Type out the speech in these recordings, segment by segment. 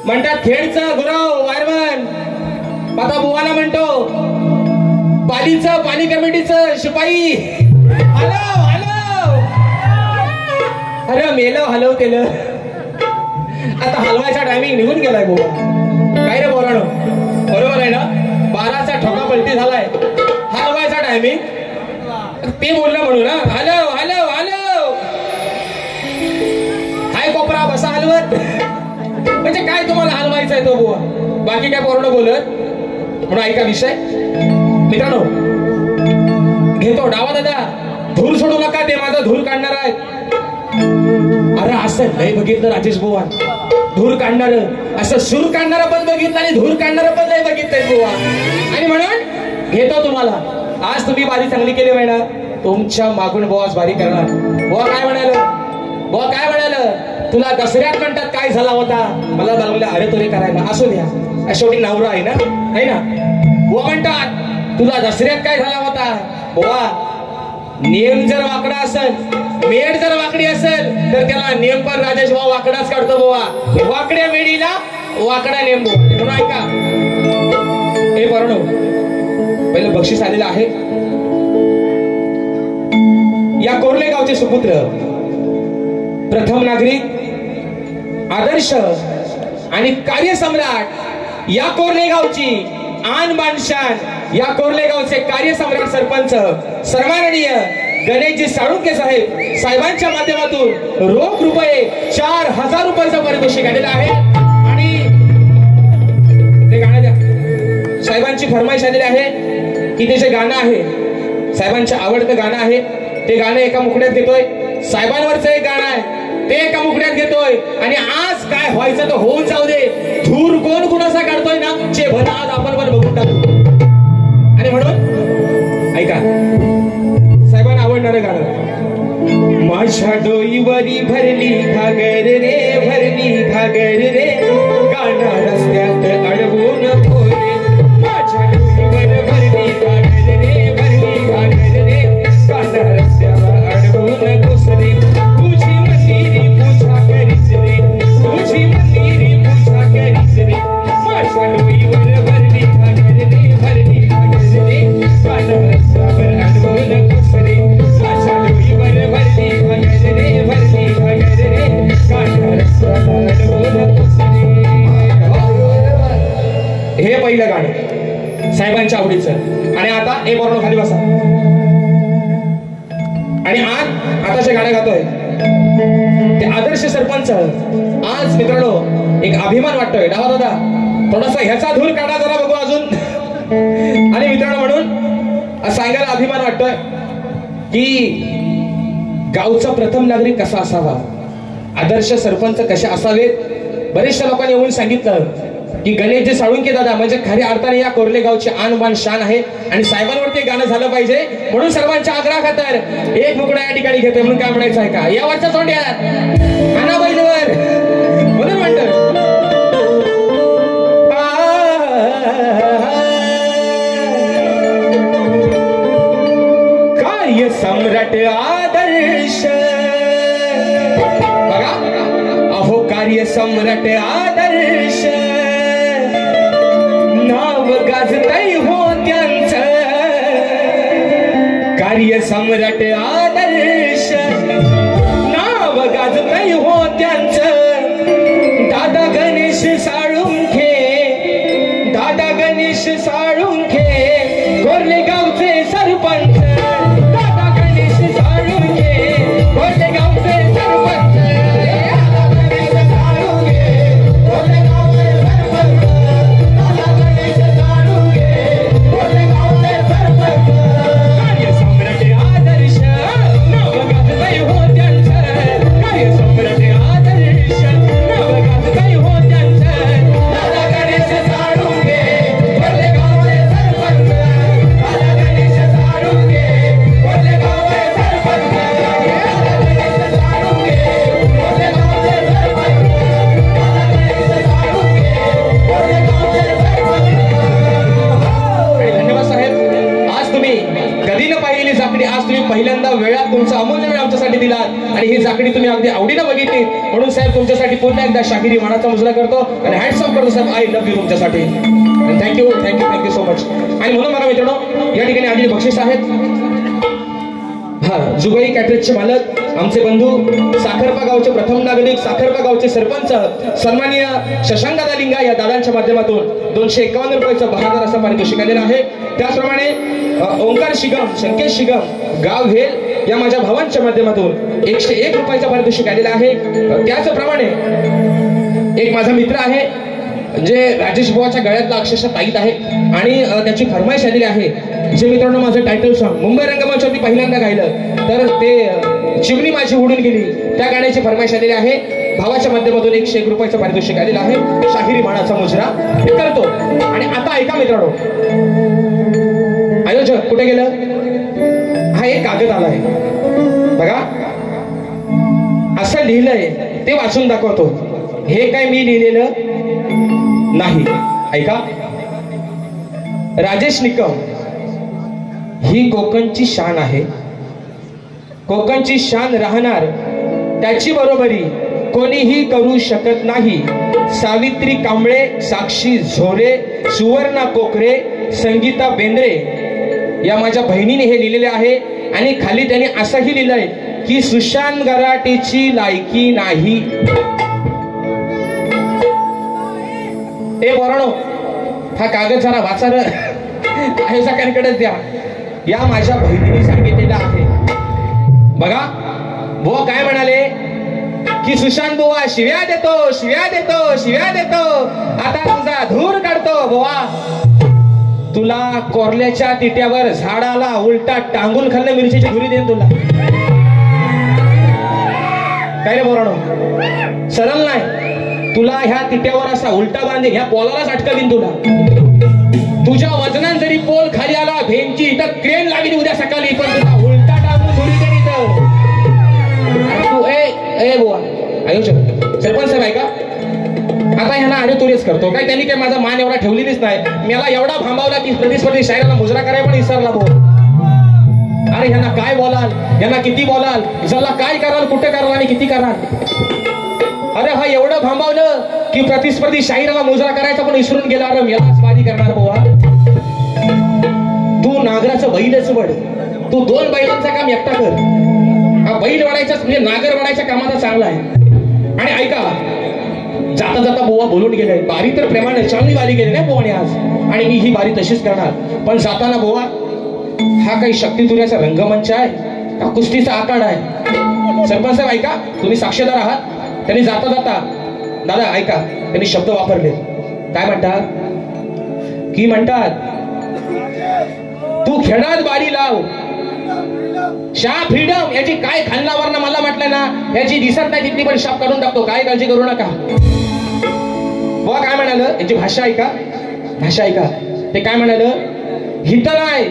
म्हणतात खेडचा गुरव वायरमन आता बुवाला म्हणतो पालीचं पाणी कमिटीचं शिपाई हॅलो हॅलो अरे मेलो हलव केलं आता हलवायचा टायमिंग निघून गेलाय बुवा काय रे बोरानो बरोबर आहे ना 12चा ठोका पलटी झालाय हलवायचा टायमिंग ते बोललं म्हणून ना हॅलो हॅलो हॅलो हाय कोपरा बसा हलवत म्हणजे काय तुम्हाला हलवायचं आहे तो बुवा बाकी काय पोरानं बोलत म्हणून ऐका विषय मित्रांनो घेतो डावा दादा धूर सोडू नका ते माझा धूर काढणार आहे अरे असं नाही बघितलं राजेश बुवा धूर काढणार असं सूर काढणारा पण बघितलं आणि धूर काढणारा पण नाही बघितलंय बुवा आणि म्हणून घेतो तुम्हाला आज तुम्ही बारी चांगली केली ना तुमच्या मागून बुवाच बारी करणार बुवा काय म्हणाल तुला दसऱ्यात म्हणतात काय झाला होता मला लागलं अरे तुरे करायला असू द्या शेवटी नवरा आहे ना बुवा म्हणतात तुला दसऱ्यात काय झाला होता बुवा नियम जर वाकडा असेल मेड जर वाकडी असेल तर त्याला नियम पण राजेश भाऊ वाकडाच काढतो बुवा वाकड्या मेडीला वाकडा नेम बुवा म्हणून ऐका हे बरोबर पहिलं बक्षीस आलेलं आहे या कोर्ले गावचे सुपुत्र प्रथम नागरिक आदर्श आणि कार्यसम्राट या कोर्ले गावची आन बानशान या कोर्ले गावचे कार्यसम्राट सरपंच सन्माननीय गणेशजी साळुंके साहेबांच्या माध्यमातून रोख रुपये 4000 रुपयाचं पारितोषिक आलेलं आहे आणि ते गाणं द्या साहेबांची फरमाईश आलेली आहे की ते जे गाणं आहे साहेबांचं आवडतं गाणं आहे ते गाणं एका मुकड्यात घेतोय साहेबांवरचं एक गाणं आहे ते एका मुकड्यात घेतोय आणि आज काय व्हायचं तर होऊन जाऊ दे धूर कोण कुणाचा काढतोय ना चे भला आज आपण पण बघून टाकू आणि म्हणून ऐका साहेबांना आवडणारं गाणं माझ्या डोईवरी भरली घागर रे गाणं रस्त्यात अडवून नको रे माझ्या डोईवर भरली घागर रे गाणं रस्त्यावर अडवून नकोस रे तुझी मंदिरी पूजा करीच रे माझ्या डोईवर भरली घागर रे गाणं रस्त्यावर अडवून नकोस रे माझ्या डोईवर भरली घागर रे गाणं रस्त्यावर अडवून नकोस रे हे पहिलं गाणं साहेबांच्या आवडीचं आणि आता हे बरोबर खाली बसा आणि आता जे गाणं गातोय ते आदर्श सरपंच आज मित्रांनो एक अभिमान वाटतोय डावा दादा थोडासा ह्याचा धूर काढा जरा बघू अजून आणि मित्रांनो म्हणून सांगायला अभिमान वाटतोय की गावचा प्रथम नागरिक कसा असावा आदर्श सरपंच कसे असावेत बरेचशा लोकांनी येऊन सांगितलं की गणेशजी साळुंके दादा म्हणजे खऱ्या अर्थाने या कोर्ले गावची आणबान शान आहे आणि साहेबांवरती गाणं झालं पाहिजे म्हणून सर्वांच्या आग्रह खातर एक मुकडा या ठिकाणी घेतोय म्हणून काय म्हणायचं आहे का या वरच्या तोंड्यात आणा बैलवर म्हणून म्हणतो कार्य सम्राट आदर्श बघा अहो कार्य सम्राट आदर्श नाव गाजतय हो त्यांचं कार्य सम्राट आदर्श नाव गाजतय हो त्यांचं दादा गणेश साळुंखे कोर्ले गावचे सरपंच दादा गणेश साळुंखे कोर्ले गावचे सरपंच कोर्ले गावचे सरपंच दादा गणेश साळुंखे साहेब तुमच्यासाठी पुन्हा एकदा शाहिरी मानाचा मुजरा करतो आणि हॅट्स ऑफ करतो साहेब. आय लव्ह यू तुमच्यासाठी. Thank you thank you thank you so much. आणि म्हणून मला मित्रांनो या ठिकाणी आलेली बक्षीस आहेत. जुगई कॅटरेजचे मालक आमचे बंधू साखरपा गावचे प्रथम नागरिक साखरपा गावचे सरपंच सन्माननीय शशांक दादा लिंगा या दादांच्या माध्यमातून 251 रुपयाचं बहादर असं पारितोषिक आलेलं आहे. त्याचप्रमाणे ओंकार शिगम संकेत शिगम गाव भेल या माझ्या भावांच्या माध्यमातून 101 रुपयाचं पारितोषिक आलेलं आहे. त्याचप्रमाणे एक माझा मित्र आहे जे राजेश बुवाच्या गळ्यातला अक्षरशः ताईत आहे आणि त्याची फरमाईश आलेली आहे. जे मित्रांनो माझं टायटल सॉन्ग मुंबई रंगमंचावरती पहिल्यांदा गायलं तर ते चिमणी माझी उडून गेली त्या गाण्याची फरमाईश आलेली आहे. भावाच्या माध्यमातून 101 रुपयाचं पारितोषिक आलेलं आहे. शाहिरी मानाचा मुजरा करतो. आणि आता ऐका मित्रांनो, आयोजक कुठे गेलं? हा एक कागद आलाय बघा, असं लिहिलंय ते वाचून दाखवतो. हे काय मी लिहिलेलं नाही. ऐका, राजेश निकम ही कोकणची शान आहे. कोकणची शान राहणार, त्याची बरोबरी कोणीही करू शकत नाही. सावित्री कांबळे, साक्षी झोरे, सुवर्णा कोकरे, संगीता बेंद्रे या माझ्या बहिणीने हे लिहिलेले आहे. आणि खाली त्यांनी असंही लिहिलंय की सुशांत गराटेची लायकी नाही. ए बोराणो, हा कागद जरा वाचार आयोजकांकडेच द्या. या माझ्या बहिणीने सांगितलेलं आहे बघा. बुवा काय म्हणाले की सुशांत बुवा शिव्या देतो शिव्या देतो शिव्या देतो, आता तुझा धूर काढतो. बुवा तुला कोरल्याच्या तिट्यावर झाडाला उलटा टांगून खाल्लं मिरचीची धुरी देईन तुला. काय रे बोराणो, सरळ नाही. तुला ह्या तिट्यावर असा उलटा बांधे ह्या पोलालाच अटकवीन तुला. तुझ्या वजनान जरी पोल खाली आला भेंची तर क्रेन लागली उद्या सकाळी, पण तुला उलटा टाकून धुरी देईन इथं. तू ए बुवा आयोजक सरपंच साहेब ऐका, आता ह्यांना अरे तुरेच करतो काय. त्यांनी काय माझा मान एवढा ठेवलेलीच नाही. मला एवढा थांबवला की प्रतिस्पर्धी शायराला मुजरा करायला पण विसरला भाऊ. अरे ह्यांना काय बोलाल, ह्यांना किती बोलाल, ज्याला काय कराल, कुठे कराल आणि किती कराल. अरे हा एवढं थांबवलं की प्रतिस्पर्धी शाहिराला मुजरा करायचा पण विसरून गेला. अरे यालाच बाजी करणार बुवा. तू नागराचं बैलच वड, तू 2 बैलांचं काम एकटा कर. हा बैल वाढायचा म्हणजे नागर वाढायच्या कामाचा चांगला आहे. आणि ऐका, जाता जाता बुवा बोलून गेले, बारी तर प्रेमाने चांगली बारी गेली नाही बुवाने आज, आणि मी ही बारी तशीच करणार. पण जाताना बुवा हा काही शक्तितुर्याचा रंगमंच आहे का कुस्तीचा आखाडा आहे? सरपंच साहेब ऐका, तुम्ही साक्षीदार आहात. त्यांनी जाता जाता दादा ऐका, त्यांनी शब्द वापरले. काय म्हणतात की म्हणतात तू खेळात बारी लाव शाह फ्रीडम याची काय खालनावर ना मला म्हटलं ना याची दिसत नाही तिथली पण शाप काढून टाकतो. काय काळजी करू नका. बुवा काय म्हणाल, याची भाषा ऐका, भाषा ऐका. ते काय म्हणाल, हित नाही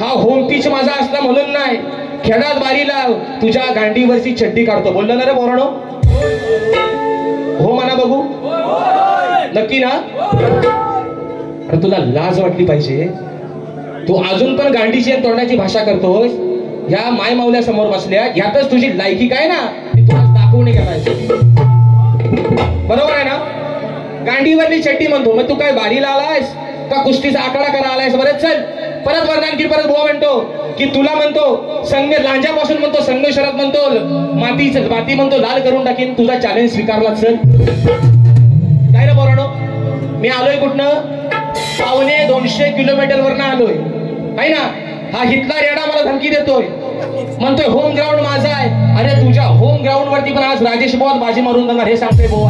हा होम पिच माझा असला म्हणून नाही, खेळात बारी लाव तुझ्या गांडीवरची चड्डी काढतो. बोललं ना रे बोराणो? हो म्हणा बघू, नक्की ना? अरे तुला लाज वाटली पाहिजे. तू अजून पण गांडीची आणि तोंडाची भाषा करतोस. ह्या माय मावल्या समोर बसल्या, यातच तुझी लायकी काय ना ती तुला दाखवून करायचं. बरोबर आहे ना? गांडीवरली चड्डी म्हणतो, मग तू काय बारीला आलायस का कुस्तीचा आखाडा करा आलायस? बरं चल परत वरदानगी परत बुवा म्हणतो की तुला म्हणतो संघ लांजापासून म्हणतो संघर्षात म्हणतो माती म्हणतो लाल करून टाकीन. तुझा चॅलेंज स्वीकारला. चल काय रे बोराणो, मी आलोय कुठनं? 250 किलोमीटर वरनं आलोय आहे ना. हा हिटलर रेडा मला धमकी देतोय, म्हणतोय होम ग्राउंड माझा आहे. अरे तुझ्या होम ग्राउंड वरती पण आज राजेश बुवा बाजी मारून जाणार हे सांगतोय बुवा.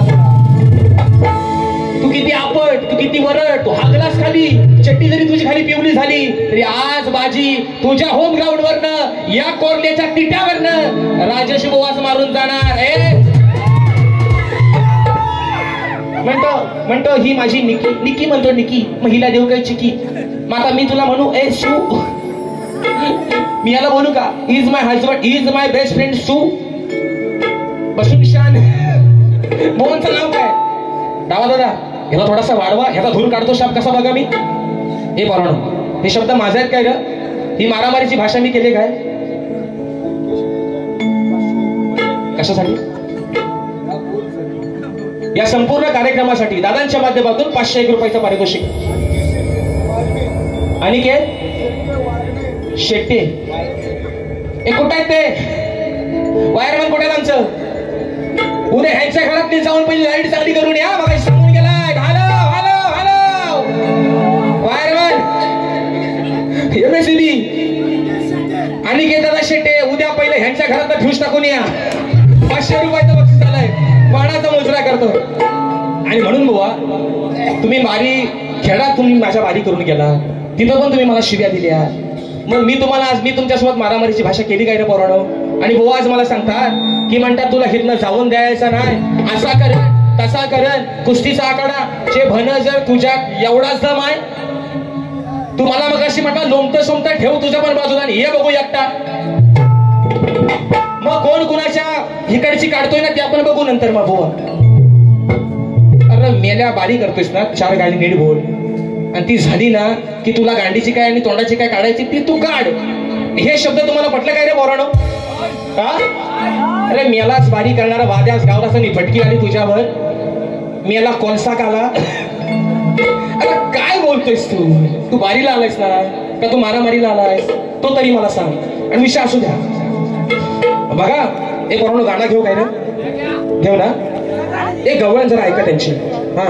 तू किती आपट, तू किती वरट, तू हागलास खाली, चट्टी जरी तुझी खाली पिवली झाली तरी आज बाजी तुझ्या होम ग्राउंड वरनं या कोरल्याच्या तिट्यावरनं राजेश बुवाच मारून जाणार. म्हणतो ही माझी निकी. निकी म्हणतो निकी, महिला देऊ काय चिकी. मग आता मी तुला म्हणू ए शू, मी याला बोलू का is my husband, is my best friend सू. बसून शान. मोहनचं नाव काय? डावा दादा ह्याला थोडासा वाढवा, ह्याचा धूर काढतो शाप कसा बघा मी. हे बरोबर, हे शब्द माझे आहेत काय ग? ही मारामारीची भाषा मी केली काय? कशासाठी? या संपूर्ण कार्यक्रमासाठी दादांच्या माध्यमातून 501 रुपयाचं पारितोषिक. आणि के शेट्टे हे कुठं आहेत ते वायरमॅन कुठे आहेत आमचं? उद्या ह्यांच्या घरात जाऊन पहिली लाईट चांगली करून या. बघा सांगून गेलाय. Hello hello hello wireman MSCB आणि के दादा शेट्टे उद्या पहिले ह्यांच्या घरात फ्यूज टाकून या. 500 रुपयाचं बक्षीस आलंय. पाण्याचा मुजरा करतो. आणि म्हणून बुवा तुम्ही बारी खेळात तुम्ही माझ्या बारी करून गेला. तिथं पण तुम्ही मला शिव्या दिल्या. मग मी तुम्हाला आज मी तुमच्यासोबत मारामारीची भाषा केली काय रे पोरानो? आणि बुवा आज मला सांगतात की म्हणतात तुला हितनं जाऊन द्यायचं नाही. असा करण तसा करण कुस्तीचा आकडा जे भन जर तुझ्यात एवढाच दम आहे. तू मला मग अशी म्हटलं लोमतं सोमतं ठेव तुझ्या पण बाजूला आणि हे बघू एकटा. मग कोण कुणाच्या हिकडची काढतोय ना ते आपण बघू नंतर. मग बुवा अरे मेल्या बारी करतोयस ना 4 गाणी नीट बोल. आणि ती झाली ना की तुला गांडीची काय आणि तोंडाची काय काढायची ती तू काढ. हे शब्द तुम्हाला पटलं काय रे पोरानो? अरे मेलाच बारी करणारा वाद्यास गावलास आणि फटकी आली तुझ्यावर. मेला कोळसा काला. अरे काय बोलतोयस तू? तू बारीला आलायस ना का तू मारामारीला आलायस? तो तरी मला सांग. आणि विषय असू द्या. बघा एक पोरानो गाणं घेऊ काय ना? घेऊ ना? एक गवळण जरा ऐका त्यांची. हा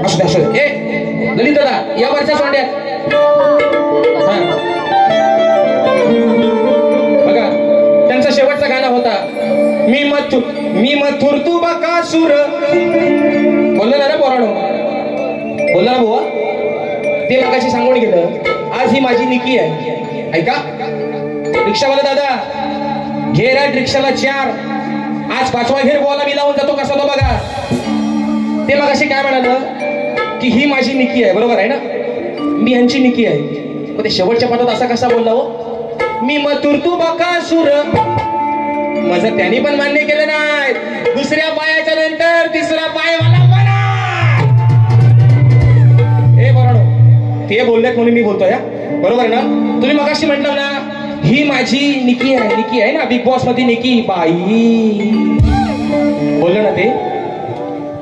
असू द्या असू द्या. ए ललित दादा या वरच्या सोंड्या. बघा त्यांचा शेवटचा गाणं होता मी मथुर तू बकासूर. बोललं ना रे पोरानो? बोलला ना बुवा? ते मगाशी सांगून गेलं. आज ही माझी निकी आहे. ऐका रिक्षावाला दादा घेर आहे रिक्षाला 4. आज 5वा घेर बोला मी लावून जातो कसा तो बघा. ते मगाशी काय म्हणालं की ही माझी निकी आहे. बरोबर आहे ना? मी ह्यांची निकी आहे. मग ते शेवटच्या पदात असा कसा बोलला हो? मी मथुर तू बकासूर. माझं त्यांनी पण मान्य केलं नाही. दुसऱ्या पायाच्या नंतर तिसरा पाय मला म्हणा. हे पोरांनो ते बोललेत म्हणून मी बोलतोय. बरोबर ना? तुम्ही मगाशी म्हटलं ना ही माझी निकी आहे. निकी आहे ना बिग बॉस मध्ये निकी बाई बोललं ना ते.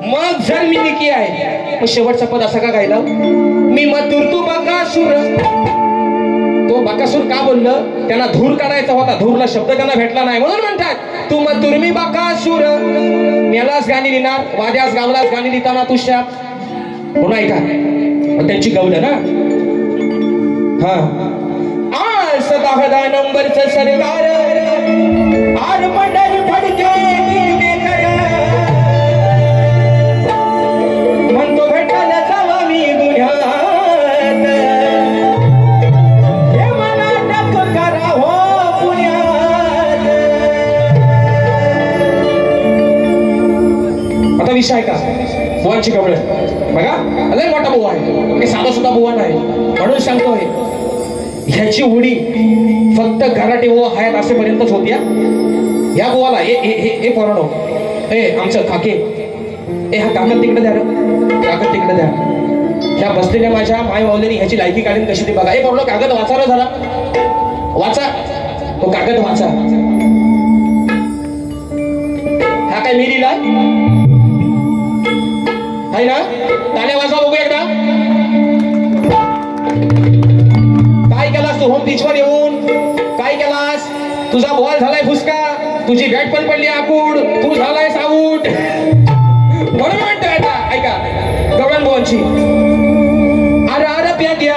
मग जर मी निकी आहे मग शेवटचा पद असा का गायला? मी मथुर तू बकासूर. तो बकासूर का बोललं? त्यांना धूर काढायचा होता. धूरला शब्द त्यांना भेटला नाही म्हणून म्हणतात तू मथुर मी बकासूर. मेलाच गाणी लिहिणार वाद्यास गावलाच गाणी लिहिताना तुझ्या पुन्हा ऐका त्यांची गवलं ना. हा आज 10 नंबरचं सरकार आर मंडळ फडके म्हणतो भेटायला जावा मी दुनियात. हे मला टक करा हो पुण्यात. आता विषय का बुवांची कपडे बघा. लय मोठा बुवा आहे. हे साधा सुद्धा बुवा नाही. म्हणून सांगतोय ह्याची उडी फक्त घराटे बुवा हयात असेपर्यंतच होती. ह्या बुवाला हे पोरानो ए आमचं काके ए हा कागद तिकडे द्या. कागद तिकडे द्या. ह्या बसलेल्या माझ्या माय माऊलीने ह्याची लायकी काढून कशी ती बघा. हे पोरानो कागद वाचा झाला. वाचा तो कागद वाचा. हा काय मी लिहिलाय आहे ना? ताल्या वाचा बघू एकदा. काय केलास तू होम पिचवर येऊन? काय केलास? तुझा बॉल झालाय फुसका. तुझी बॅट पण पडली आकूड. तू झालाय आऊट. म्हणून म्हणतोय आता ऐका गवळण बुवांची. अरे अरे प्याट्या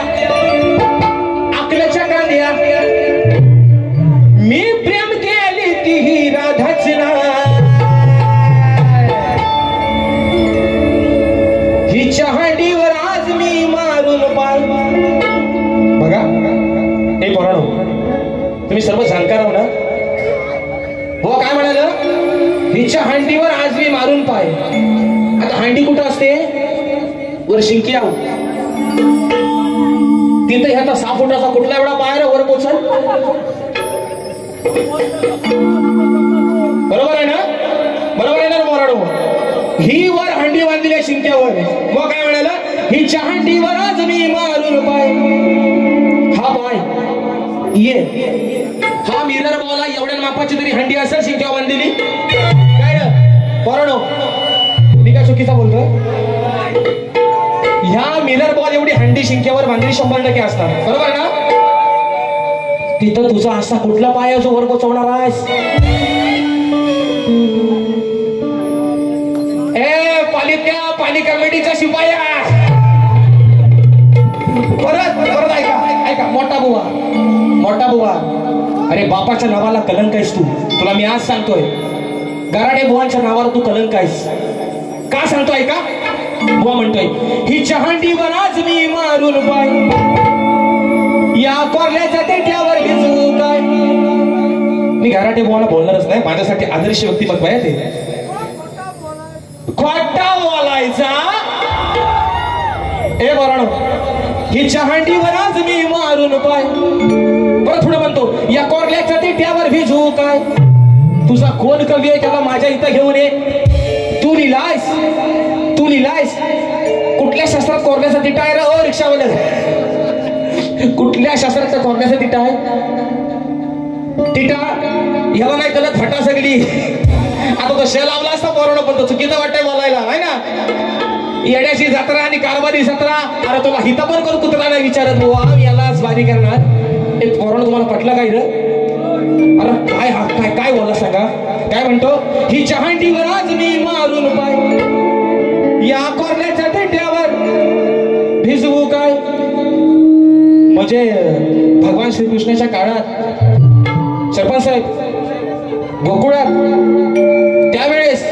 अकलच्या कांद्या मी प्रेम केली ती ही राधाच ना. हिच्या हांडीवर आज मी मारून पाल. बघा हे पोरानो तुम्ही सर्व जाणकार आहो ना? हो काय म्हणालं? हिच्या हांडीवर आज मी मारून पाय. आता हांडी कुठं असते? वर शिंकी आहो. तिथं ह्याचा 6 फुटाचा कुठला एवढा पाय वर पोचल? बरोबर आहे ना? बरोबर आहे ना पोरानो? ही वर हांडी बांधली आहे शिंक्यावर. मग काय म्हणाला? हिच्या हांडीवर आज मी मारून पाय. हा पाय ये हा मिरर बॉल एवढ्या मापाची तरी हंडी असेल शिंक्या बांधलेली काय रे पोरानो? मी काय चुकीचा बोलतोय? ह्या मिरर बॉल एवढी हंडी शिंक्यावर बांधली 100% असणार, बरोबर ना? तिथं तुझा असा कुठला पाय जो वर पोचवणार आहेस? पाणी कमिटीचा शिपाया. परत ऐका मोठा बुवा, अरे बापाच्या नावाला कलंक आहेस तू. तुला मी आज सांगतोय, गराडे बुवांच्या नावाला तू कलंक आहेस. का सांगतो ऐका. बुवा म्हणतोय, ही चहांडीवर आज मी मारून पाय, या कोरल्याच्या तेट्यावर भिजू काय. मी गराडे बुवाला बोलणारच नाही, माझ्यासाठी आदर्श व्यक्तिमत्व आहे ते. खोटा बोलायचा. ए बराणो, ही चहांडीवर आज मी मारून पाय. परत पुढे म्हणतो, या कोरल्याच्या तेट्यावर भिजू काय. तुझा कोण कवी आहे त्याला माझ्या इथं घेऊन ये. तू लिहिलायस कुठल्या शास्त्रात कोरल्याचा तिटा आहे रे रिक्षावाले? कुठल्या शास्त्रात कोरल्याचा तिटा आहे? तिटा ह्याला नाही कळत फटा सगळी. आता तो शे लावला असता पोरानं, पण तो चुकीचं वाटतंय बोलायला आहे ना. येड्याची जत्रा आणि कारभारी जत्रा. अरे तुला हिता पण करू कुत्रा नाही विचारत बुवा, यालाच बारी करणार. एक पोरानं तुम्हाला पटलं काय रे? अरे काय बोलला सांगा. काय म्हणतो, ही चहांडीवर आज मी मारून पाय, या कोरल्याच्या तेट्यावर भिजवू काय. म्हणजे भगवान श्रीकृष्णाच्या काळात सरपंच साहेब गोकुळात त्यावेळेस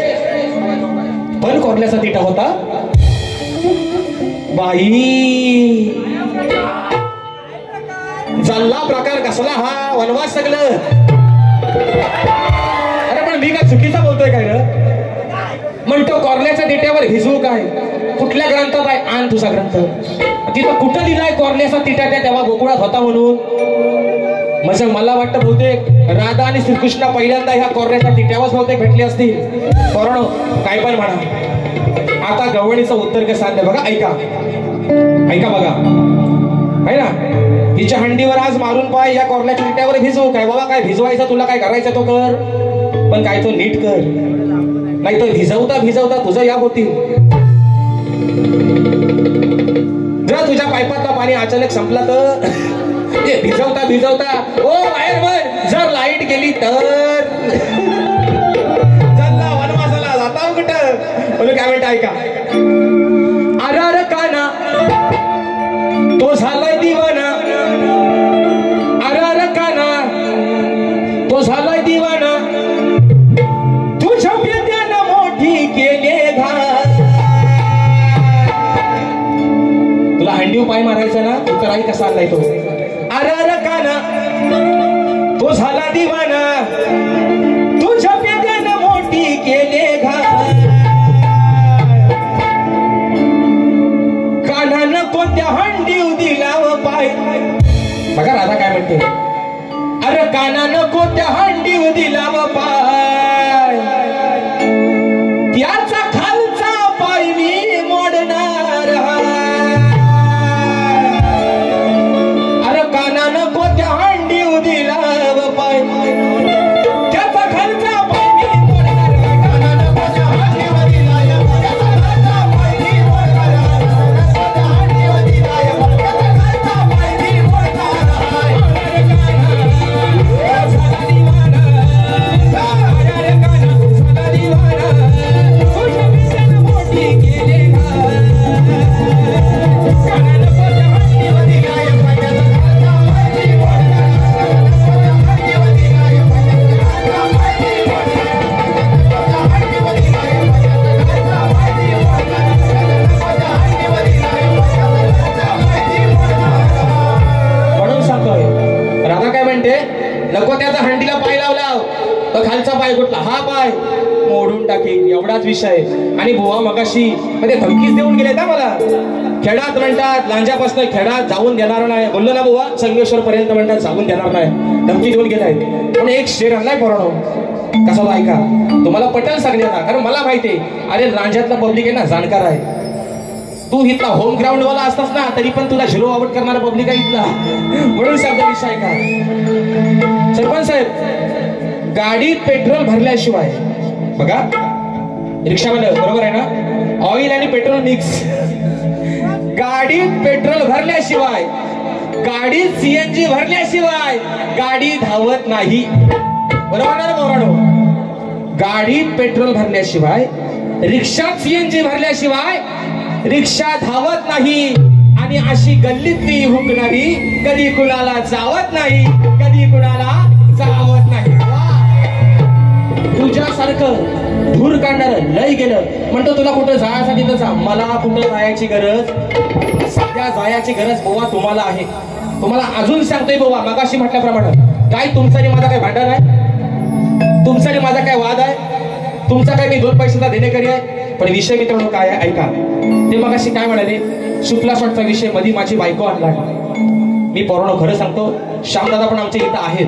पण कोरल्याचा तिटा होता. बाई चालला प्रकार कसला हा वनवास सगळं. अरे पण मी काय चुकीचा बोलतोय काय रे? म्हणतो कोरल्याच्या तिट्यावर भिजवू काय. कुठल्या ग्रंथात आहे? आण तुझा ग्रंथ. तिथं कुठं लिहिलाय कोरल्याचा तिटा त्या तेव्हा गोकुळात होता म्हणून? म्हणजे मला वाटतं बहुतेक राधा आणि श्रीकृष्ण पहिल्यांदा ह्या कोरल्याच्या तिट्यावर बहुतेक भेटले असतील. कोरोना काय पण म्हणा. आता गवळीचं उत्तर कसं आणलं बघा. ऐका बघा, आहे ना. हिच्या हंडीवर आज मारून पाय, या कोरल्याच्या तिट्यावर भिजवू काय. बाबा काय भिजवायचं तुला, काय करायचं तो कर, पण काय तो नीट कर. नाही तर भिजवता तुझं या होतील. जर तुझ्या पाईपातला पाणी अचानक संपला तर भिजवता ओ बाहेर बर. जर लाईट गेली तर चालला वनवासाला जाता कुठं. बोलू काय म्हणता ऐका. अरे काना तो झालाय दिवाना. अरे काना तो झालाय दिवाना. तुझ्या प्याद्यानं मोठी केले घाल. तुला हंडी पाय मारायचा ना, तर आई कसा आणलाय तो. अरे काना तो झाला दिवाना. तुझ्या प्याद्यानं मोठी केले घाल. कानानं कोणत्या हंडी दिला पाय. बघा राधा काय म्हणते. अरे कानानं कोणत्या हंडी दिला पाय, त्याचा खालचा पाय मी मोडणार. अरे कानानं कोणत्या हंडी दिला पाय, त्याचा खालचा पाय मी मोडणार. कानानं कोणत्या हंडी दिला पाय, मी मोडणार. नको त्याचा हंडीला पाय लावला तर खालचा पाय कुठला, हा पाय मोडून टाकेल एवढाच विषय. आणि बुवा मगाशी मध्ये धमकीच देऊन गेले ना मला. खेडात म्हणतात लांजापासून खेडात जाऊन देणार नाही बोललो ना बुवा. संगमेश्वर पर्यंत म्हणतात जाऊन देणार नाही, धमकी देऊन गेलाय. पण एक शेर आणलाय पोरानो, कसा तो ऐका. तुम्हाला पटेल सगळ्यांना, कारण मला माहितीये अरे लांजातला पब्लिक आहे ना जाणकार आहे. तू इथला होम ग्राउंड वाला असतास ना तरी पण तुला झिरो आउट करणारा पब्लिक आहे इथला. म्हणून सांगतो विषय का सरपंच साहेब, गाडीत पेट्रोल भरल्याशिवाय बघा रिक्षावाले बरोबर आहे ना, ऑइल आणि पेट्रोल मिक्स. गाडीत पेट्रोल भरल्याशिवाय, गाडीत सीएनजी भरल्याशिवाय गाडी धावत नाही. बरोबर ना मोरानो? गाडीत पेट्रोल भरल्याशिवाय, रिक्षात सीएनजी भरल्याशिवाय रिक्षा धावत नाही. आणि अशी गल्लीतली हुकणारी कधी कुणाला जावत नाही, कधी कुणाला जावत नाही. तुझ्यासारखं धूर काढणार लय गेलं म्हणतो तुला कुठं जायसाठी तर जा. मला कुठं जायची गरज, सध्या जायची गरज बोवा तुम्हाला आहे. तुम्हाला अजून सांगतोय बोवा, मगाशी म्हटल्याप्रमाणे काय तुमचा आणि माझा काय भांडण आहे, तुमचा आणि माझा काय वाद आहे, तुमचा काय मी 2 पैशाचा देणेकरी आहे. पण विषय मित्रांनो काय आहे ऐका. ते मगाशी काय म्हणाले, शुक्ला शॉटचा विषय मध्ये माझी बायको आणला. मी पोरांनो खरं सांगतो, श्यामदादा पण आमच्या इथं आहेत.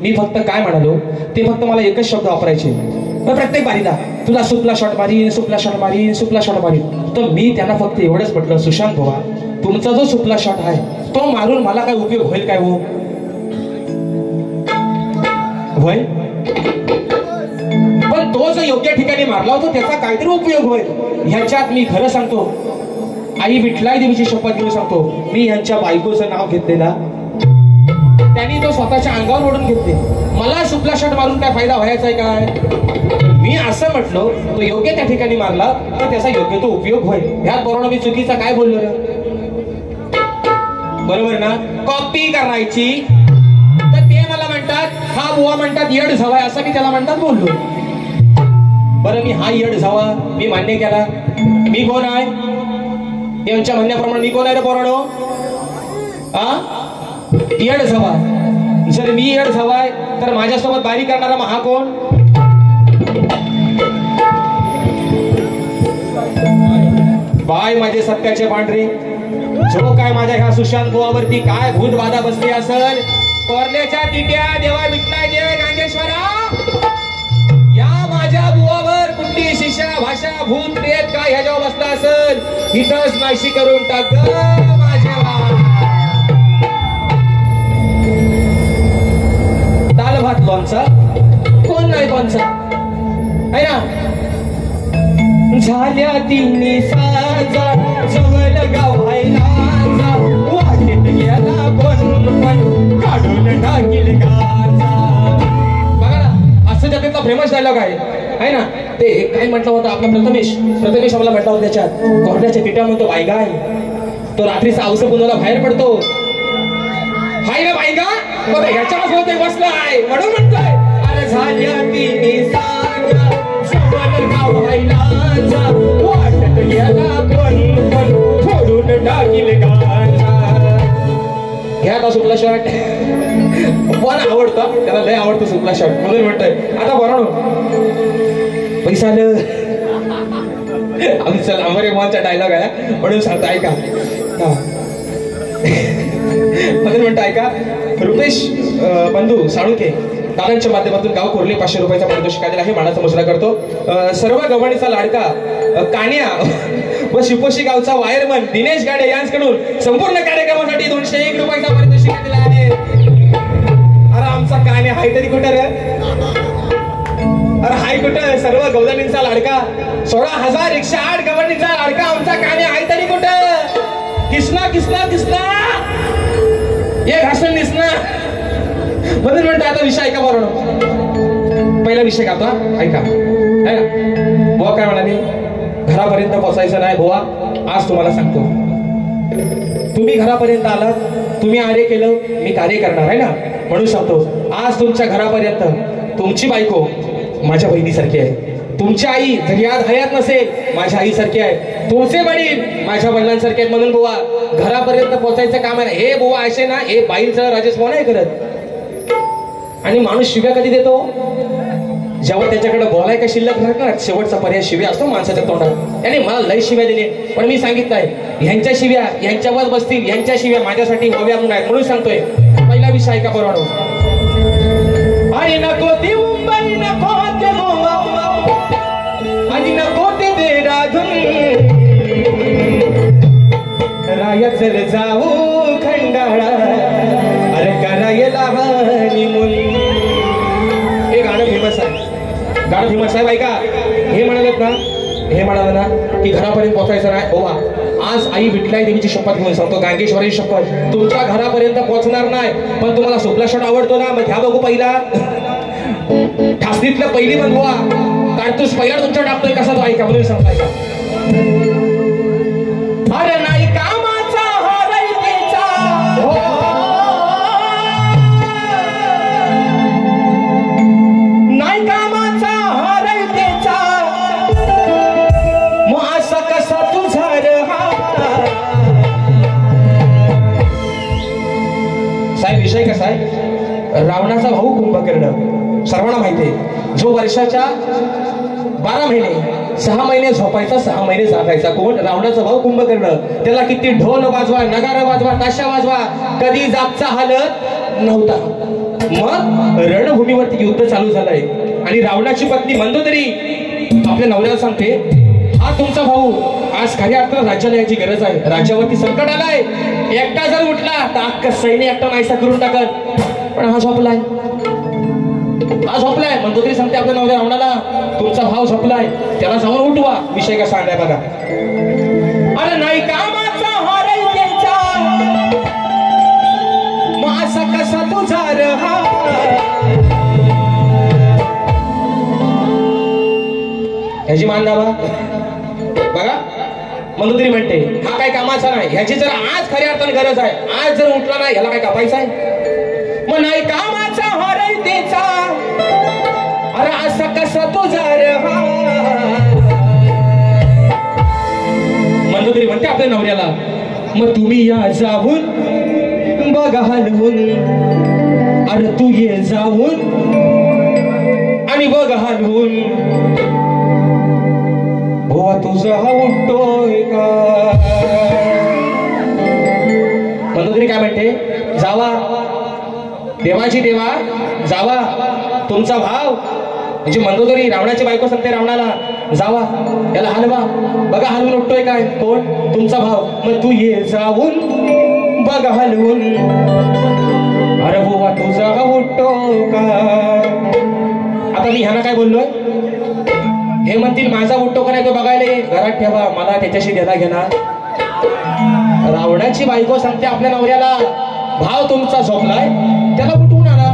मी फक्त काय म्हणालो, ते फक्त मला एकच शब्द वापरायचे प्रत्येक बारीला, तुला सुपला शॉट मारीन, सुपला शॉट मारीन, सुपला शॉट मारीन. तर मी त्यांना फक्त एवढंच म्हटलं, सुशांत बाबा तुमचा जो सुपला शॉट आहे तो मारून मला काय उपयोग होईल काय हो? होईल, पण तो जो योग्य ठिकाणी मारला होता त्याचा काहीतरी उपयोग होईल. ह्याच्यात मी खरं सांगतो, आई विठलाई देवीची शपथ घेऊन सांगतो, मी यांच्या बायकोचं नाव घेतलेला त्यांनी तो स्वतःच्या अंगावर ओढून घेतले. मला सुपला शॉट मारून काय फायदा व्हायचा आहे काय? मी असं म्हटलो, तो योग्य त्या ठिकाणी मारला तर त्याचा योग्य तो उपयोग होईल. ह्यात बरोबर मी चुकीचा काय बोललो रे? बरोबर ना? कॉपी करायची तर ते मला म्हणतात, हा बुवा म्हणतात येड झवाय, असं मी त्याला म्हणतात बोललो. बरं मी हा येड झवा मी मान्य केला. मी कोण आहे? यांच्या म्हणण्याप्रमाणे मी कोण आहे रे पोराडो? येड झवा. जर मी येड झवाय तर माझ्यासोबत बारी करणारा महा कोण? बाय माझे सत्याचे पांढरे, जो काय माझ्या ह्या सुशांत बुवावरती काय भूत बाधा बसली असेल, कोरल्याच्या तिट्या देवा विठ्ठल देव गांगेश्वरा, या माझ्या बुवावर कुठली शिष्या भाषा भूत प्रेत काय ह्याच्यावर बसला असेल, इथंच नाशी करून टाक माझ्या. दाल भात लोणचा कोण नाही लोणचा आहे ना. झाल्या तिन्ही साजा जवळ गाव व्हायला, वाटेत गेला कोण पण काढून टाकील गाजा. बघा ना, असं त्यातला फेमस डायलॉग आहे ना. ते काय म्हटलं होतं आपला प्रथमेश आपला म्हटला होता त्याच्यात, कोरड्याच्या पिठा म्हणतो बायगाय, तो रात्रीचा औषध पुन्हा बाहेर पडतो. हाय ना बायगा, बघा ह्याच्यावर बसला आहे म्हणून म्हणतोय, अरे झाल्या तिन्ही साजा जवळ गाव व्हायला, वाटत गेला कोण पण फोडून टाकील गाजा. घ्या आता सुपला शॉट. पण आवडतं त्याला, लय आवडतं सुपला शॉट म्हणून म्हणतोय. आता बरोबर पैसा आलं आमचा लांबरे मोहनचा डायलॉग आहे म्हणून सांगतो ऐका. म्हणून म्हणतो ऐका. रुपेश बंधू साळुंखे दादांच्या माध्यमातून गाव कोरली 500 रुपयाचा पारितोषिक आलेला आहे, मानाचा मुजरा करतो. सर्व गव्हाणीचा लाडका कान्या व शिपोशी गावचा वायरमन दिनेश गाडे यांच्याकडून संपूर्ण कार्यक्रमासाठी 201 रुपयाचा पारितोषिक आलेला आहे. अरे आमचा कान्या हाय तरी कुठं रे? अरे हाय कुठं? सर्व गवदानींचा लाडका 16,000 108 गव्हाणीचा लाडका आमचा कान्या हाय तरी कुठं? किसना किसना किसना ये घासून दिसना. म्हणून म्हणतो आता विषय ऐका बरोबर. पहिला विषय का ऐका है ना. बुवा काय म्हणाले, घरापर्यंत पोहोचायचं नाही बुवा. आज तुम्हाला सांगतो, तुम्ही घरापर्यंत आलात, तुम्ही आर्य केलं, मी कार्य करणार आहे ना. म्हणून सांगतो, आज तुमच्या घरापर्यंत तुमची बायको माझ्या बहिणीसारखी आहे, तुमची आई जरी आज हयात नसेल माझ्या आईसारखी आहे, तुमचे वडील माझ्या वडिलांसारखे आहेत. म्हणून बुवा घरापर्यंत पोहोचायचं काम आहे. हे बुवा असे ना, हे बाईंचं राजेश बुवा नाही करत. आणि माणूस शिव्या कधी देतो? जेव्हा त्याच्याकडे बोलाय का शिल्लक राहत ना, शेवटचा पर्याय शिव्या असतो माणसाच्या तोंडात. याने मला लय शिव्या दिली, पण मी सांगितलंय ह्यांच्या शिव्या यांच्यावर बसतील, यांच्या शिव्या माझ्यासाठी हव्या म्हणून आहेत. म्हणून सांगतोय पहिला विषय ऐका बरोबर. आणि नको ती मुंबई, नको ते मुंबई, आणि नको ते देहरादून, रायाचल जाऊ खंडाळा, अरे करायला हनीमून. हे गाणं फेमस आहे, गाणं फेमस आहे बायका. हे म्हणालेत ना, हे म्हणाला ना की घरापर्यंत पोहोचायचं नाही. ओवा आज आई विठलाई देवीची शपथ घेऊन सांगतो, गांगेश्वरीची शपथ, तुमच्या घरापर्यंत पोहोचणार नाही. पण तुम्हाला सुपला शॉट आवडतो ना, मग घ्या बघू पहिला. ठासनीतलं पहिली बनवा कारतूस पहिला तुमच्या टाकतोय कसा तो ऐका म्हणून सांगताय का. अरे नाही कामाचा हरयतेचा नाही कामाचा हरयतेचा मग असा कसा तुझा साहेब. विषय कसा आहे, रावणाचा भाऊ कुंभकर्ण सर्वांना माहिती आहे, जो वर्षाच्या 12 महिने 6 महिने झोपायचा 6 महिने जागायचा. कोण? रावणाचा भाऊ कुंभकर्ण. त्याला किती ढोल वाजवा, नगारा वाजवा, ताशा वाजवा, कधी जागचा हालत नव्हता. मग रणभूमीवरती युद्ध चालू झालंय आणि रावणाची पत्नी मंदोदरी आपल्या नवऱ्याला सांगते, हा तुमचा भाऊ आज खऱ्या अर्थानं राज्याला याची गरज आहे. राज्यावरती संकट आलाय, एकटा जर उठला तर अख्खं सैन्य एकटा नाहीसा करून टाकत. पण हा झोपलाय, हा झोपलाय. मंदोदरी सांगते आपल्या नवऱ्या रावणाला, तुमचा भाव झोपलाय, त्याला जाऊन उठवा. विषय कसा आणलाय बघा. अरे नाही कामाचा हरयतेचा मग असा कसा तुझा रहा. ह्याची मान दाबा बघा. मंदोदरी म्हणते हा काय कामाचा नाही, ह्याची जर आज खऱ्या अर्थाने गरज आहे, आज जर उठला नाही ह्याला काय कापायचं आहे. मग नाही कामाचा हरयतेचा अरे असा कसा तुझा रहा. मंदोदरी म्हणते आपल्या नवऱ्याला, मग तुम्ही या जाऊन बघा हलवून. अरे तू ये जाऊन आणि बघ हलवून. भोवा तुझा हा उठतोय का. मंदोदरी काय म्हणते, जावा देवाची देवा जावा, तुमचा भाव म्हणजे मंदोदरी रावणाची बायको सांगते रावणाला, जावा याला हलवा, बघा हलवून उठतोय काय. कोण? तुमचा भाव. मग तू ये जाऊन बघ हलवून. अरे बुवा तुझा हा उठतो का. आता मी ह्याला काय बोललोय, हे म्हणतील माझा उठतो का नाही तो बघायला घरात ठेवा, मला त्याच्याशी देणा घेणार. रावणाची बायको सांगते आपल्या नवऱ्याला, भाव तुमचा झोपलाय, त्याला उठवून आणा.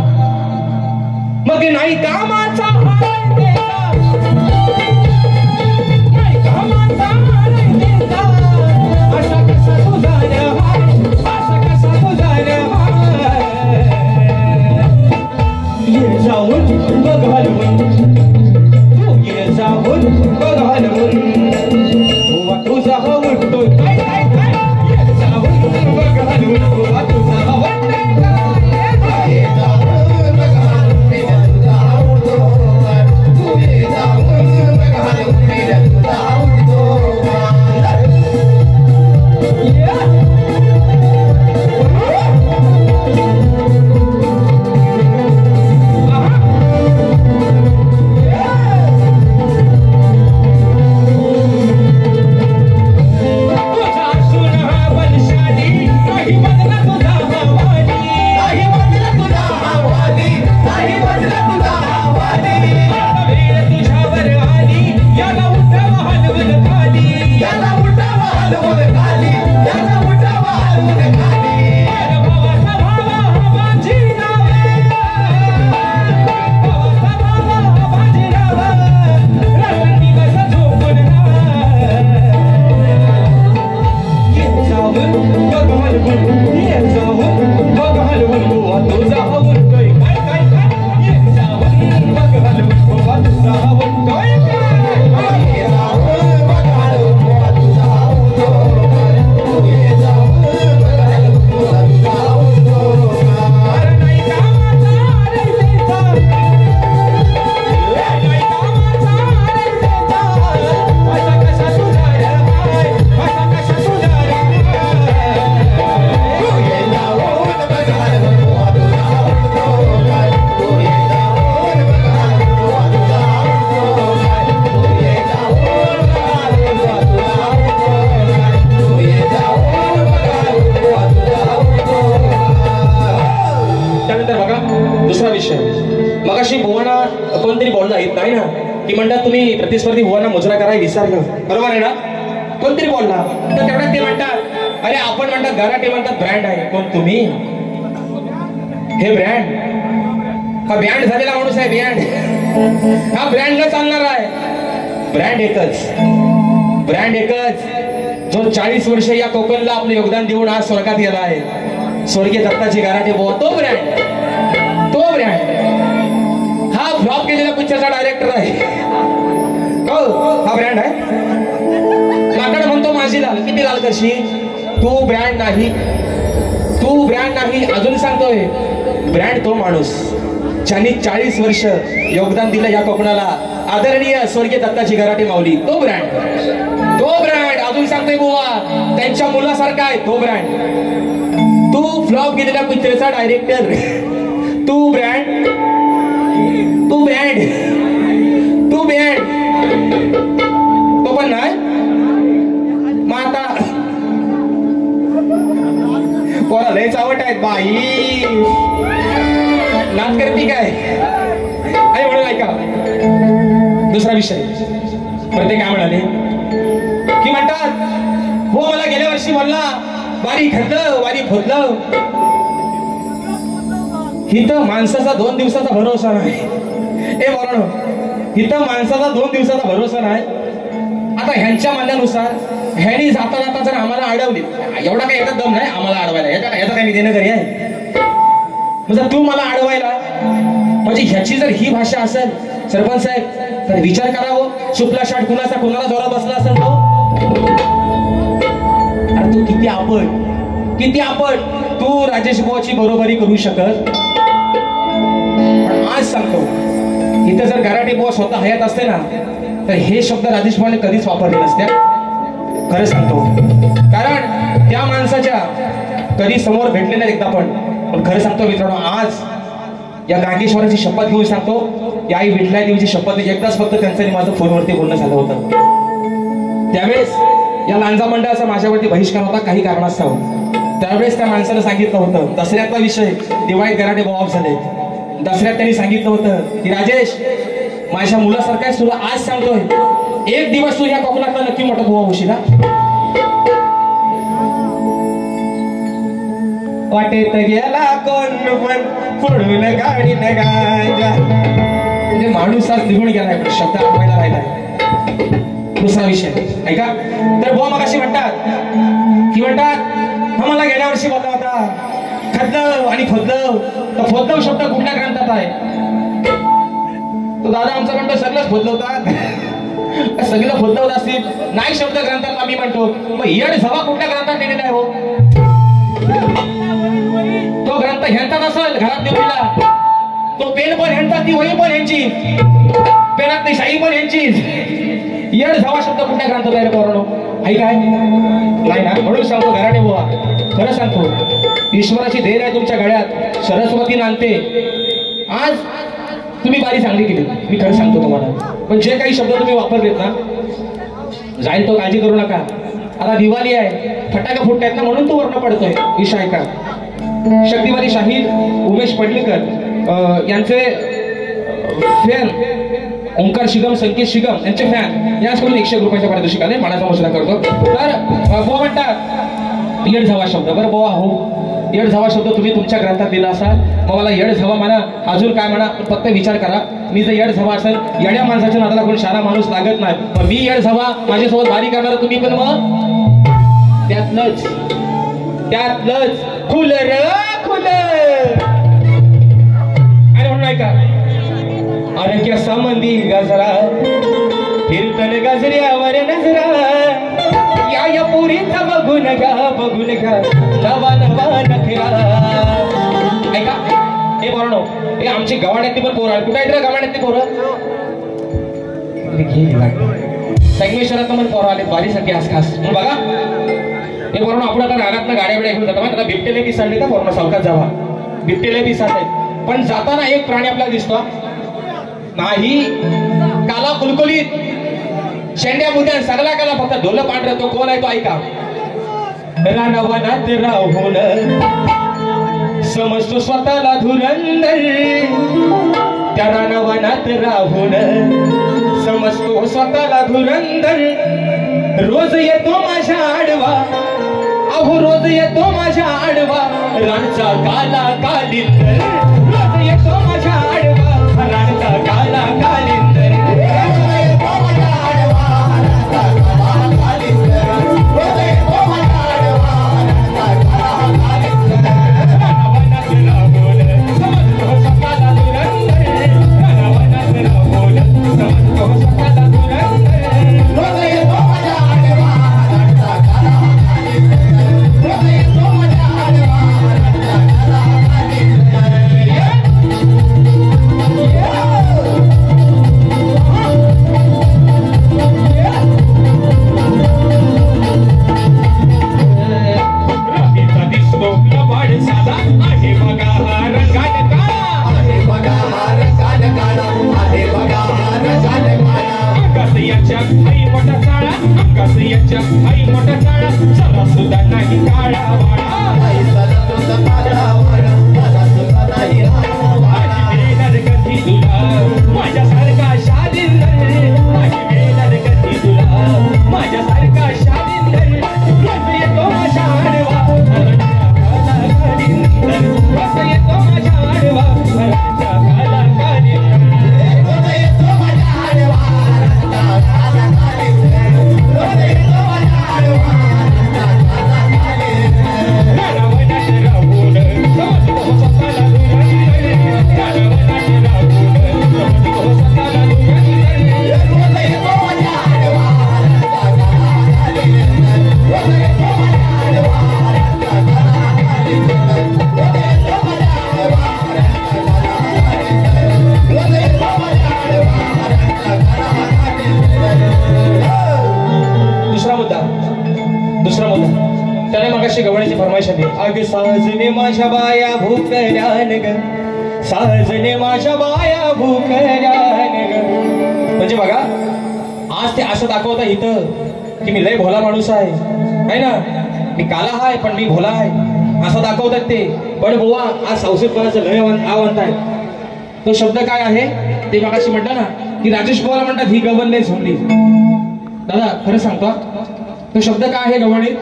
मग नाही कामाचा हरयतेचा नाही कामाचा हरयतेचा असा कसा तुझा रहा. असा कसा तुझा रहा. ये जाऊन बघ हलवून. तू ये जाऊन बघ हलवून. बुवा तुझा हा उठतोय काय काय काय. ये जाऊन बघ हलवून. बुवा तुझा हा उठतोय काय. ये जाऊन बघ हलवून. तुझा हा उठतोय. तू ये जाऊन बघ हलवून. तुझा हा उठतोय. म्हणतात तुम्ही प्रतिस्पर्धी हुवाना मुजरा करायला विसरलं, बरोबर आहे ना? कोणतरी बोलला तर तेवढ्यात ते म्हणतात अरे आपण म्हणतात गराटे म्हणतात ब्रँड आहे. कोण तुम्ही? हे ब्रँड, हा ब्रँड झालेला माणूस आहे. ब्रँड हा ब्रँड न चालणार आहे. ब्रँड एकच जो 40 वर्ष या कोकणला आपलं योगदान देऊन आज स्वर्गात गेला आहे, स्वर्गीय दत्ताजी गराटे बुवा. तो ब्रँड हा फ्लॉप केलेल्या पिक्चरचा डायरेक्टर आहे. हा ब्रँड आहे. लाकड म्हणतो माझी लाल, किती लाल करशी? तू ब्रँड नाही. अजून सांगतोय ब्रँड तो माणूस ज्यांनी 40 वर्ष योगदान दिलं या कोकणाला, आदरणीय स्वर्गीय दत्ताजी गराटे माऊली. तो ब्रँड अजून सांगतोय बुवा त्यांच्या मुलासारखा आहे. तो ब्रँड. तू फ्लॉप गेलेल्या पिक्चरचा डायरेक्टर. तू ब्रँड. तो पण नाही. मग आता पोरा लयच आवड आहेत बाई, नाच करते काय? अरे म्हणून ऐका दुसरा विषय. पण ते काय म्हणाले की म्हणतात हो मला गेल्या वर्षी म्हणला वारी खोदलं. इथं माणसाचा 2 दिवसाचा भरोसा नाही. इथं माणसाचा 2 दिवसाचा भरोसा नाही. आता ह्यांच्या म्हणण्यानुसार ह्यांनी जाता जर आम्हाला अडवले, एवढा काही याचा दम नाही आम्हाला अडवायला, याचा काही मी देणं घरी आहे. म्हणजे तू मला अडवायला, म्हणजे ह्याची जर ही भाषा असेल सरपंच साहेब तर विचार करावं सुपला शाट कुणाला जोरात बसला असेल तो. अरे तू किती आपण तू राजेश बुवाची बरोबरी करू शकत. पण आज सांगतो इथं जर गराटे बुवा स्वतः हयात असते ना तर हे शब्द राजेश बुवाने कधीच वापरले नसत्या. खरं सांगतो, कारण त्या माणसाच्या कधी समोर भेटले नाही एकदा पण खरं सांगतो मित्रांनो, आज या गांगेश्वराची शपथ घेऊन सांगतो, या आई विठला देवीची शपथ एकदाच फक्त त्यांचं माझं फोनवरती बोलणं झालं होतं. त्यावेळेस या लांजा मंडळाचा माझ्यावरती बहिष्कार होता काही कारणास्तव. त्यावेळेस त्या माणसानं सांगितलं होतं दसऱ्याचा विषय, दिवाळीत गराटे ऑफ झाले. दसऱ्यात त्यांनी सांगितलं होतं की राजेश माझ्या मुलासारखा तुला आज सांगतोय एक दिवस तू या कोकणातला नक्की मोठा बुवा होशील. वाटेत गेला कोण पण फोडून गाडी न गांजा. म्हणजे माणूस आज निघून गेलाय पण शब्द आठवायला राहिलाय. दुसरा विषय ऐका तर बुवा मग अशी म्हणतात की आम्हाला गेल्या वर्षी बोलला होता खदलव आणि खोदलव. तर खोदलव शब्द कुठल्या ग्रंथात आहे? तो दादा आमचा म्हणतो सगळंच खोदलवतात. सगळं खोदलवत असतील नाही शब्द ग्रंथात आम्ही म्हणतो. मग येड झवा कुठल्या ग्रंथात लिहिलेला आहे हो? तो ग्रंथ ह्यांचाच असेल घरात देऊला. तो पेन पण ह्यांचा, ती वही पण ह्यांची, पेनातली शाई पण ह्यांचीच. येड झवा शब्द कुठल्या ग्रंथात आहे पोरांनो? ऐकाय नाही ना. म्हणून सांगतो गराटे बुवा खरं सांगतो ईश्वराची देर आहे तुमच्या गळ्यात, सरस्वती नांदते. आज तुम्ही बारी चांगली केली मी खरं सांगतो तुम्हाला. पण जे काही शब्द तुम्ही वापरलेत ना जाईल तो काळजी करू नका. आता दिवाळी आहे, फटाका फुटतायत ना म्हणून तो वर्ण पडतोय. विषय ऐका शक्तिवादी शाहीर उमेश पडलेकर यांचे फॅन ओंकार शिगम, संकेत शिगम यांचे फॅन याचकडून 101 रुपयाच्या पारितोषिकाने मानाचा मोसरा करतो. तर बुवा म्हणतात येड झवा शब्द. बरं बुवा हो येड झवा शब्द तुम्ही तुमच्या ग्रंथात दिला असाल, मग मला येड झवा म्हणा अजून काय म्हणा फक्त विचार करा. मी जर येड झवा असेल, येड्या माणसाच्या नादाला कोण शाळा माणूस लागत नाही. मग मी येड झवा माझ्यासोबत भारी करणार तुम्ही पण मग त्यातलंच खुलर आणि म्हणून ऐका आरोग्य संबंधी गजरा फिरतन गजऱ्यावर नजरा या पुरीचा बघून घ्या नवा नखरा. ऐका हे पोरांनो हे आमची गवाड्यातली पण पोरं कुठे आहेत रे गवाड्यातली पोरं? संगमेश्वरात पण पोरं आले बारीसाठी आज खास बघा. हे पोरांनो आपण आता रागात गाड्या बिड्या घेऊन जातो. आता बिबटेले बी चालले का पोरांनो सावकाश जावा. बिबटेले बी चालले पण जाताना एक प्राणी आपल्याला दिसतो नाही काला कुलकुलीत शेंड्या बुद्या सगळा काला फक्त ढोल पांढरा. तो कोण आहे तो ऐका. रानवनात राहून समजतो स्वतःला धुरंदर त्या रानवनात राहून समजतो स्वतःला धुरंधर. रोज येतो माझ्या आडवा, अहो रोज येतो माझ्या आडवा रानचा काला कालिंदर. रोज येतो माझ्या आडवा रानचा काला कालिंदर. अग साजने माझ्या बाया भूकऱ्यान ग, साजने माझ्या बाया भूकऱ्यान ग. म्हणजे बघा आज ते असं दाखवता इथं की मी लय भोला माणूस आहे ना, मी काला आहे पण मी भोला आहे असं दाखवतात ते. पण बुवा आज संस्कृतपणाचं लय आवंत आहे. तो शब्द काय आहे ते मगाशी म्हटलं ना की राजेश बुवाला म्हणतात ही गवण नाही झोंबली. दादा खरं सांगतो तो शब्द काय आहे गवणीत?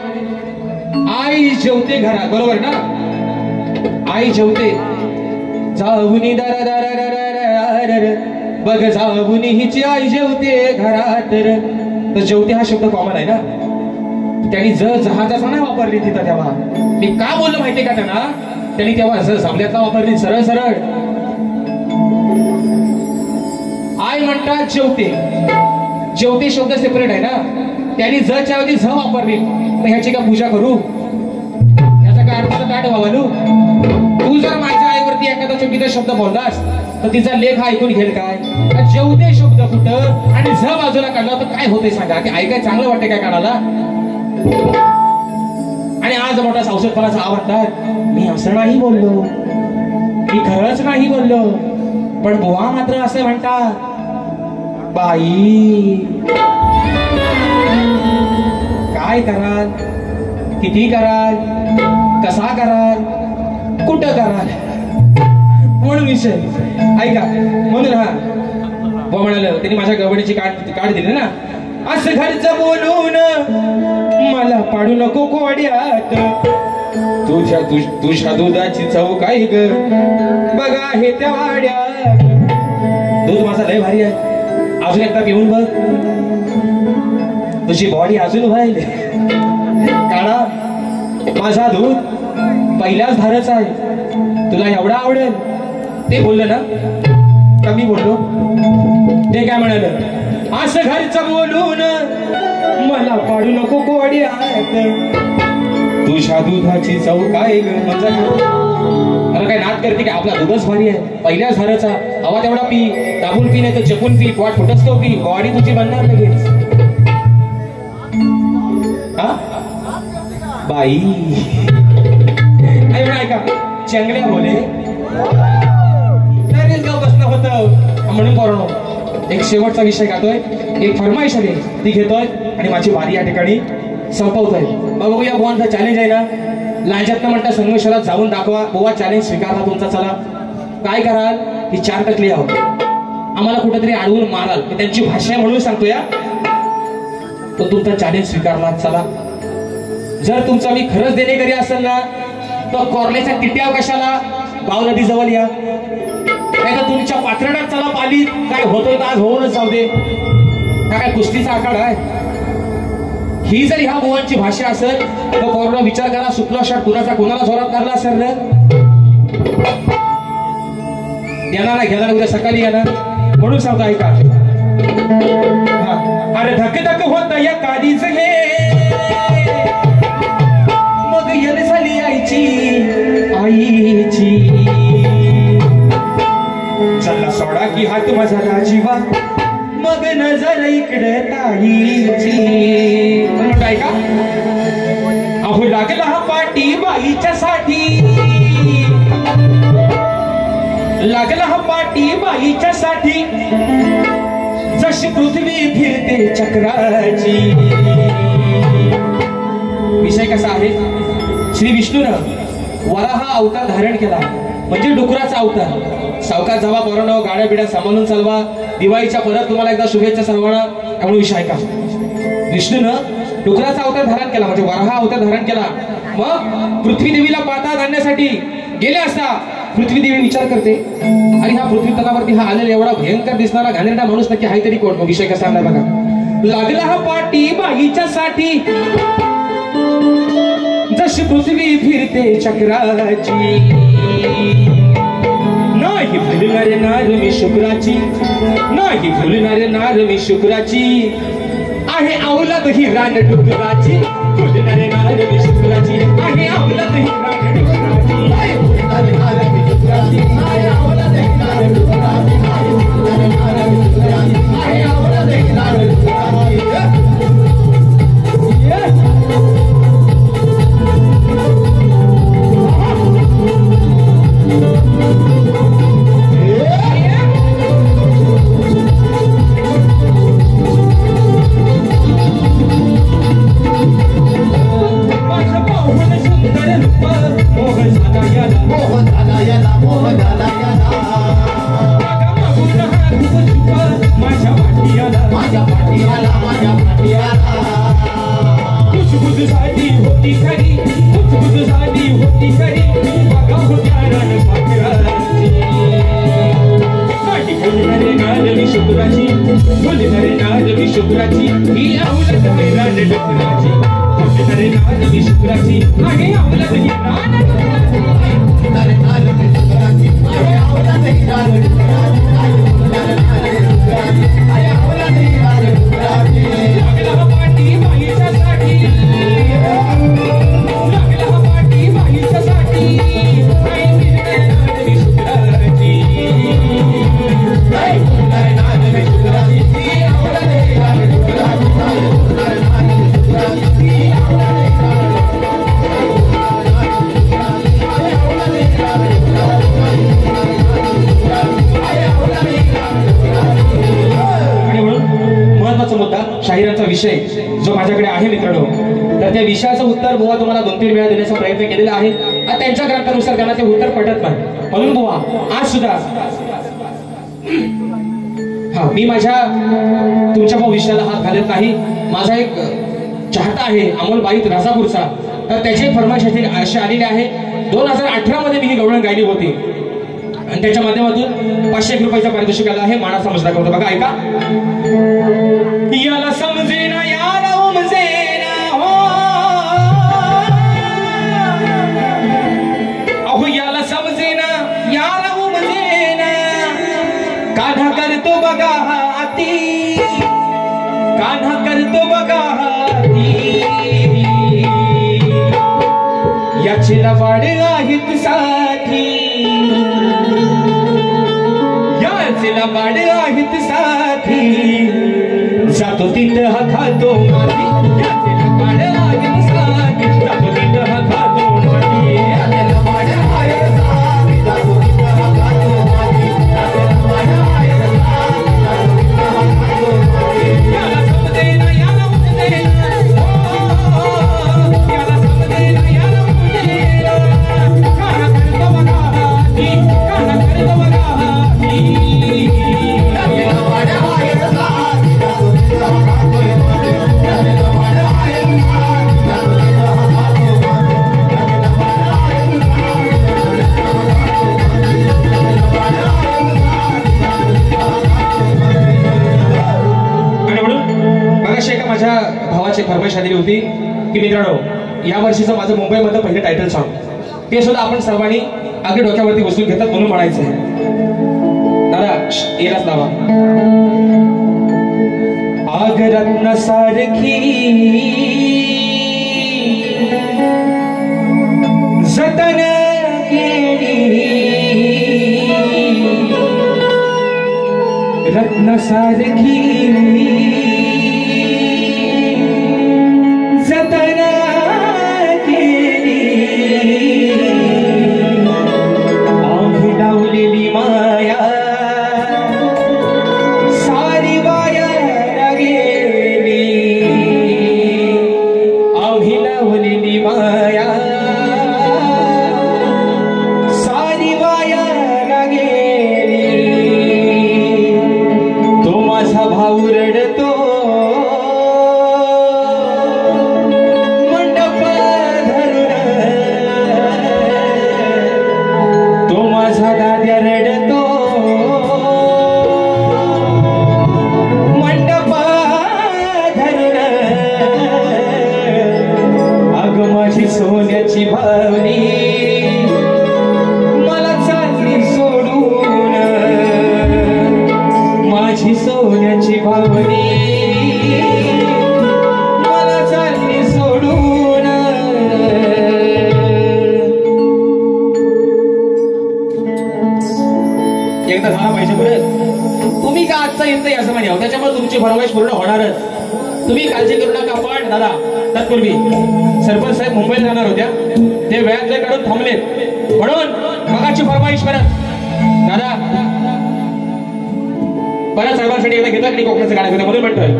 आई जेवते घरात, बरोबर ना? आई जेवते जाऊनी दर दर दर बघ जाऊनी हिची आई जेवते घरात. तर जेवते हा शब्द कॉमन आहे ना, त्यांनी जहाजाचा नाही वापरली तिथं तेव्हा. मी का बोललो माहितीये का त्यांना? त्यांनी तेव्हा सामन्यातला वापरली सरळ सरळ. आई म्हणतात जेवते, जेवते शब्द सेपरेट आहे ना, त्यांनी जच्या ऐवजी झ वापरली. तर ह्याची का पूजा करू? याचा काय अर्थ काय ठेवालू? तू जर माझ्या आईवरती एखादा चुकीचा शब्द बोललास तर तिचा लेख हा ऐकून घेईल काय? जेवते शब्द कुठं आणि झ बाजूला काढला तर काय होते सांगा? की ऐकाय चांगलं वाटते काय कानाला? आणि आज मोठा संसदपणाचा आवडतात मी असं नाही बोललो, मी खरंच नाही बोललो. पण बुवा मात्र असं म्हणतात बाई काय कराल, किती कराल, कसा कराल, कुठं कराल म्हणून विषय ऐका. म्हणून हा बुवा म्हणाल त्यांनी माझ्या गवडीची काढ दिली ना, असं घरचं बोलून मला पाडू नको कोड्यात. तुझ्या दुधाची चव काय ग बघा हे त्या वाड्यात. दूध माझा लय भारी आहे, अजून एकदा पिऊन बघ, तुझी बॉडी अजून व्हाईल काढा. माझा दूध पहिल्याच धारच आहे, तुला एवढा आवडेल. ते बोललं ना कमी बोललो. ते काय म्हणाल? असं घरचं बोलून मला पाडू नको कोड्यात. तुझ्या दुधाची चव काय ग माझा. अरे काय नाद करते की आपला दूधच भारी आहे, पहिल्याच धाराचा. हवा तेवढा पी, दाबून पी, नाही तर जपून पी, पोट फुटच तो पी, बॉडी तुझी बनणार लगेच. हा बाई ऐका चंगल्या बोले बसणं होतं म्हणून करणं. एक शेवटचा विषय गातोय, एक फरमाईश आली ती घेतोय आणि माझी वारी या ठिकाणी संपवतोय. बघू या बुवांचा चॅलेंज आहे ना, लांजात म्हणता संगमेश्वरात जाऊन दाखवा. बुवा चॅलेंज स्वीकारला तुमचा. चला काय कराल? ती 4 टकली आहो आम्हाला कुठेतरी अडवून माराल, त्यांची भाषा आहे म्हणून सांगतो या. तो तुमचा चॅलेंज स्वीकारला. चला, जर तुमचा मी खरंच देणेकरी असेल ना तर कोरल्याच्या तिट्या कशाला बाव नदी जवळ या, नाही तर तुमच्या पात्रणात चला पालीत. काय होतोय तर आज होऊनच जाऊ दे. काय कुस्तीचा आखाडा आहे. ही जर ह्या बुवांची भाषा असेल तर कोरोना विचार करा, सुटला शॉट कुणाचा कोणाला जोरात करला असेल ना, येणार घेणार उद्या सकाळी येणार म्हणून सांगतो ऐका. अरे धक धक होत या काडीच हे, मग येण झाली आईची. चला सोडा की हात माझा जीवा, मग नजर इकडे ताईची. म्हणून ऐका. अहो लागला हा पाठी बाईच्या साठी, लागला हा पाठी बाईच्या साठी, जशी पृथ्वी फिरते चक्राची. विषय कसा आहे, श्री विष्णूनं वराह अवतार धारण केला म्हणजे डुकराचा अवतार. सावकाश जावा पोरांनो, गाड्या बिड्या सांभाळून चालवा. दिवाळीच्या परत तुम्हाला एकदा शुभेच्छा सर्वांना. त्यामुळे विषय का विष्णूनं डुकराचा अवतार धारण केला म्हणजे वराह अवतार धारण केला. मग पृथ्वी देवीला पाताळ आणण्यासाठी गेले असता पृथ्वी देवी विचार करते, आणि हा पृथ्वी तलावरती हा आलेला एवढा भयंकर दिसणारा घाणेरडा माणूस नक्की आहे तरी कोण. विषय कसा आणला बघा. लागला हा पाठी बाईच्या साठी, जशी पृथ्वी फिरते चक्राची. नाही भुलणारे नार मी शुक्राची, नाही भुलणारे नार मी शुक्राची, आहे अवलाद ही रान डुकराची. भुलणारे नार मी शुक्राची, आहे अवलाद ही रान डुकराची, आहे भुलणारे नार मी शुक्राची, आहे अवलाद ही रान डुकराची, आहे भुलणारे नार मी शुक्राची, आहे अवलाद ही रान डुकराची. शाहिरांचा विषय जो माझ्याकडे आहे मित्रांनो, तर त्या विषयाचं उत्तर बुवा तुम्हाला 2-3 वेळा देण्याचा प्रयत्न केलेला आहे. त्यांच्या ग्रंथानुसार त्यांना ते उत्तर पटत नाही. म्हणून बुवा आज सुद्धा मी माझ्या तुमच्या विषयाला हात घालत नाही. माझा एक चाहता आहे अमोल बाईत राजापूरचा, तर त्याची फरमाईश अशी आलेली आहे. 2018 मध्ये मी ही गवळण गायली होती आणि त्याच्या माध्यमातून 500 रुपयाचा पारितोषिक आला आहे. माना समजला करतो बघा ऐका. याला समजेना याला उमजेना हो, अहो याला समजेना याला उमजेना, कान्हा करतो बघा हाती, कान्हा करतो बघा हाती, याची लबाड आहेत साठी, याची लबाड आहेत साठी, जातो तिथं हा खातो माती, याचे लबाड आहेत साठी, जातो तिथं हा खातो माती, याचे लबाड आहेत साठी, जातो तिथं हा खातो माती, याचे लबाड आहेत साठी, जातो तिथं हा खातो माती. याला समजेना याला उमजेना, याला समजेना याला उमजेना, कान्हा करतो बघा हाती, कान्हा करतो बघा हाती, होती की मित्रांनो या वर्षीचं माझं मुंबईमधलं पहिलं टायटल सॉन्ग ते सुद्धा आपण सर्वांनी अगदी डोक्यावरती बसून घेतात म्हणून म्हणायचंय. दादा येलाच लावा. आग रत्न सारखी जतन केली रत्न सारखी जतन केली आम्ही लावलेली माया सारी वाया गेली आम्ही लावलेली माया सारी वाया गेली. तो माझा भाऊ रडतो मंडप धरून तो माझा दाद्या रडतो मंडप धरून अग माझी सोन्याची भावनी मला चालली सोडून माझी सोन्याची भावनी मला चालली सोडून. एकदा झाला पाहिजे बरं. तुम्ही का आजचा येत असं म्हणे त्याच्यामुळे तुमची फरमाईश पूर्ण होणारच. तुम्ही काळजी करू नका. पण दादा तत्पूर्वी सरपंच साहेब मुंबईला जाणार होत्या ते व्याज काढून थांबलेत म्हणून मगाची फरमाईश परत दादा परत साहेबांसाठी एकदा घेतला की कोकणाचं गाणं म्हणून म्हणतोय.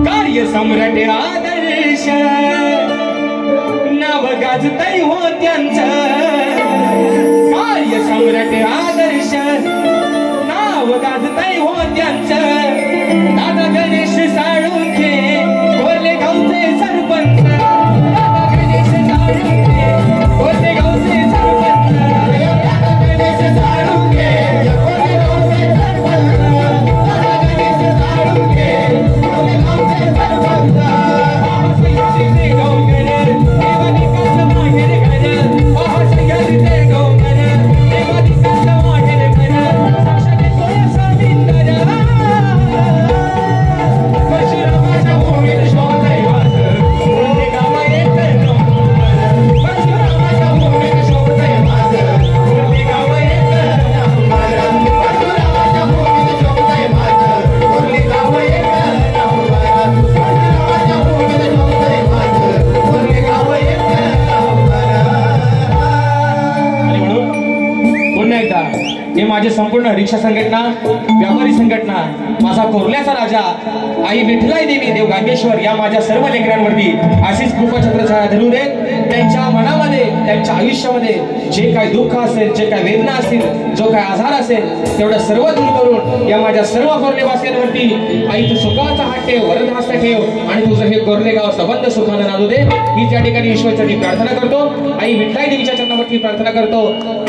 कार्य सम्राट आदर्श नाव गाजतय हो त्यांचं कार्य सम्राट आदर्श नाव गाजतय हो त्यांचं दादा गणेश साळुंखे कोल्हे गावचे सरपंच दादा गणेश साळुंखे कोल्हे गावचे सरपंच दादा गणेश साळुंखे कोल्हे गावचे सरपंच दादा गणेश साळुंखे कोल्हे गावचे सरपंच सह्याद्रीचे गौगर देवानिकाचं माहेर घर सह्याद्रीचे गौगर देवानिकाचं माहेर घर साक्षात सोळा बिंदर परशुरामाच्या भूमीत शोभतय माझं कोल्हे गाव एक नंबर परशुरामाच्या भूमीत शोभतय माझं कोल्हे गाव एक नंबर परशुरामाच्या भूमीत शोभतय माझं कोल्हे गाव एक नंबर परशुरामाच्या भूमीत शोभतय माझं कोल्हे गाव एक नंबर. आणि म्हणून पुन्हा एकदा हे माझे संपूर्ण रिक्षा संघटना व्यापारी संघटना माझा कोरल्याचा राजा आई विठलाई देवी देव गांगेश्वर या माझ्या सर्व लेकरांवरती अशीच कृपाछत्रछाया धरू दे. त्यांच्या मनामध्ये त्यांच्या आयुष्यामध्ये जे काय दुःख असेल जे काय वेदना असतील जो काय आजार असेल तेवढं सर्व दूर करून या माझ्या सर्व कोरलेवासियांवरती आई तू सुखाचा हात ठेव वरद हस्त ठेव आणि तुझं हे कोरलेगाव संबंध सुखानं नांदू दे. मी त्या ठिकाणी ईश्वरसाठी प्रार्थना करतो. आई विठलाई देवीच्या चरणावरती प्रार्थना करतो.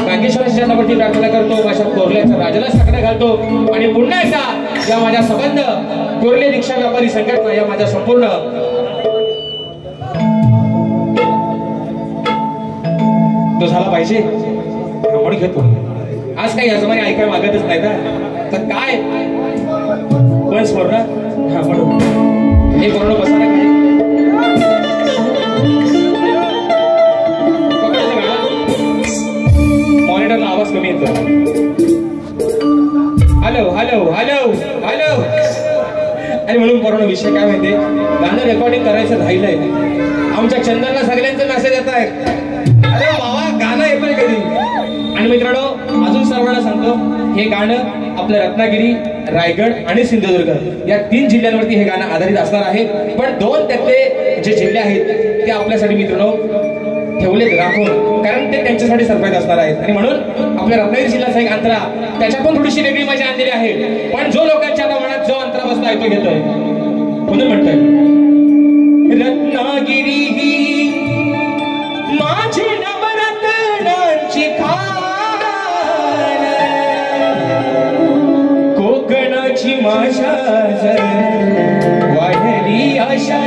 गांगेश्वराच्या चरणावरती प्रार्थना करतो. माझ्या कोरल्याच्या राजाला साकडा घालतो आणि पुन्हा एकदा या माझ्या संबंध कोरले रिक्षा व्यापारी संघटना या माझ्या संपूर्ण तो झाला पाहिजे म्हणून घेतो. आज काही यजमानी ऐकायला मागतच नाही ना तर काय पण स्मरण हा म्हणून हे पूर्ण बसा ना मॉनिटरला आवाज कमी येतो. Hello hello hello hello. आणि म्हणून पूर्ण विषय काय माहितीये गाणं रेकॉर्डिंग करायचं राहिलंय. आमच्या चंदनला सगळ्यांचे मेसेज येत आहेत अरे बाबा गाणं येतोय कधी. आणि मित्रांनो अजून सर्वांना सांगतो हे गाणं आपलं रत्नागिरी रायगड आणि सिंधुदुर्ग या 3 जिल्ह्यांवरती हे गाणं आधारित असणार आहे. पण 2 त्यातले जे जिल्हे आहेत ते आपल्यासाठी मित्रांनो ठेवलेत राखून कारण ते त्यांच्यासाठी सरप्राईज असणार आहेत. आणि म्हणून आपल्या रत्नागिरी जिल्ह्याचा एक अंतरा त्याच्या पण थोडीशी वेगळी मजा आणलेली आहे. पण जो लोकांच्या आता मनात जो अंतरा बसला आहे तो घेतोय म्हणून म्हणतोय रत्नागिरी ही माझी नवरत्नांची खाण कोकणाची माझ्या वाढली आशा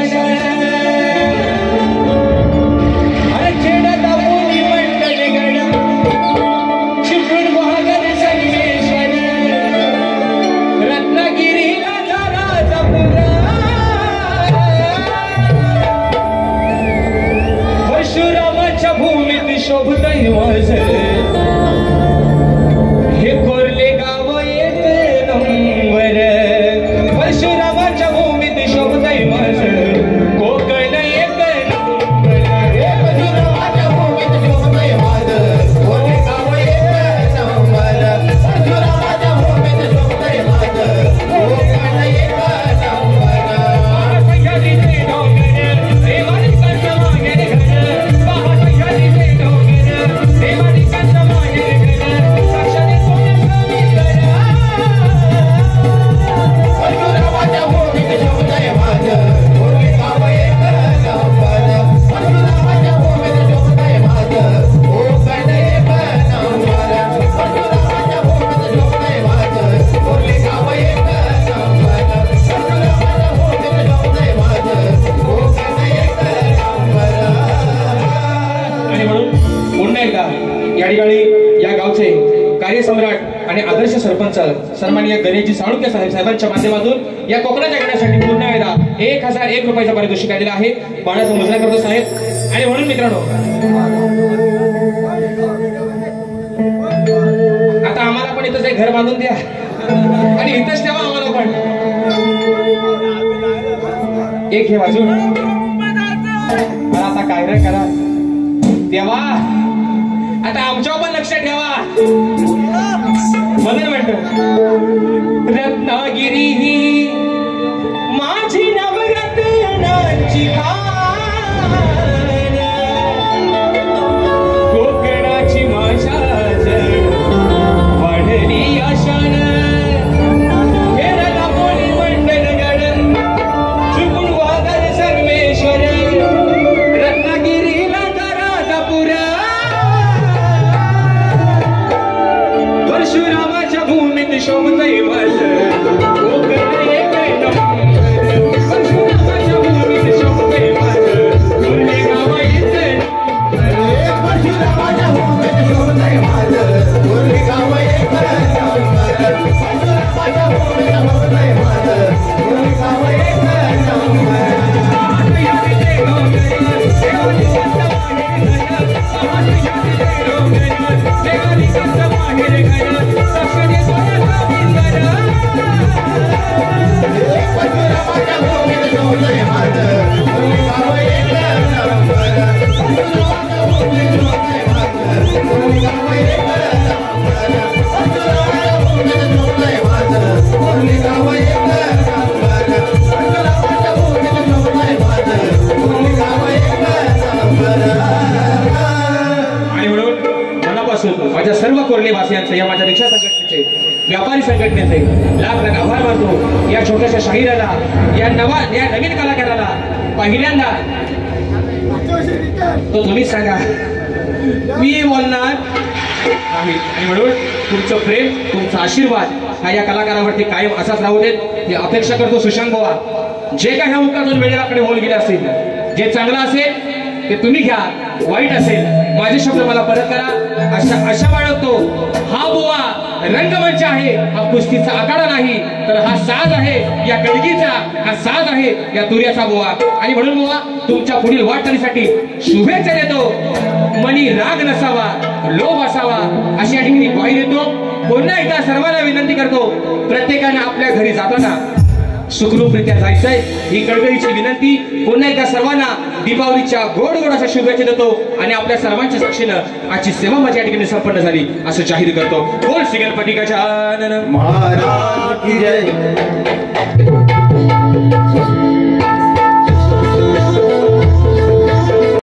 शोभतय माझ हे कोरले गाव एक नंबर परशुरामाच्या भूमीत शोभतय माझ कोकण एक नंबर परशुरामाच्या भूमीत शोभतय माझ कोरले गाव एक नंबर परशुरामाच्या भूमीत शोभतय माझ कोकण एक नंबर या गावचे कार्यसम्राट आणि आदर्श सरपंच सन्माननीय गणेशजी साळुंके साहेबांच्या माध्यमातून या कोकणाच्या गाण्यासाठी पुन्हा एकदा 1001 रुपयाचा पारितोषिक आलेला आहे. बाळाचा मुजरा करतो साहेब. आणि म्हणून मित्रांनो आता आम्हाला पण इथंच एक घर बांधून द्या आणि इथंच ठेवा आम्हाला पण एक हे बाजू. आता काय रे करा देवा आता आमच्यावर पण लक्ष ठेवा. म्हणून म्हणतो रत्नागिरी ही माझी नवरत्नाची खाण कोकणाची माझ्या वाढली आशान हेरला बोली मंडल गड चुकून वादळ सर्वेश्वर रत्नागिरीला करा पुरा परशुरामाच्या भूमीत शोभतय माझ कोकण एक नंबर परशुरामाच्या भूमीत शोभतय माझ कोरले गाव एक परशुरामाच्या भूमीत शोभतय माझ कोरले गाव एक परशुरामाच्या भूमीत शोभतय माझ कोरले गाव एक माझ्या सर्व कोरले वासियांचे या माझ्या रिक्षा संघटनेचे व्यापारी संघटनेचे लाख लाख आभार मानतो. या छोट्याशा शाहिराला या नवीन कलाकाराला पहिल्यांदा तो तुम्हीच सांगा मी बोलणार नाही. आणि म्हणून तुमचं प्रेम तुमचा आशीर्वाद हा या कलाकारावरती कायम असाच राहू देत ही अपेक्षा करतो. सुशांत बुवा जे काही ह्या मुखातून वेळेलाकडे होल गेले असेल जे चांगलं असेल ते तुम्ही घ्या वाईट असेल माझे शब्द मला परत करा अशा बाळगतो. हा बुवा रंगमंच आहे हा कुस्तीचा आखाडा नाही तर हा साज आहे या गडगीचा हा साज आहे या तुऱ्याचा बुवा. आणि म्हणून बुवा तुमच्या पुढील वाटचालीसाठी शुभेच्छा देतो. मनी राग नसावा लोभ असावा अशी या ठिकाणी ग्वाही देतो. पुन्हा एकदा सर्वांना विनंती करतो प्रत्येकाने आपल्या घरी जाताना सुखरूपरित्या जायचंय ही कळकळीची विनंती. पुन्हा एकदा सर्वांना दीपावलीच्या गोड गोड अशा शुभेच्छा देतो आणि आपल्या सर्वांच्या साक्षीनं आजची सेवा माझ्या ठिकाणी संपन्न झाली असं जाहीर करतो. बोल श्री गणपती गजानन महाराज की जय.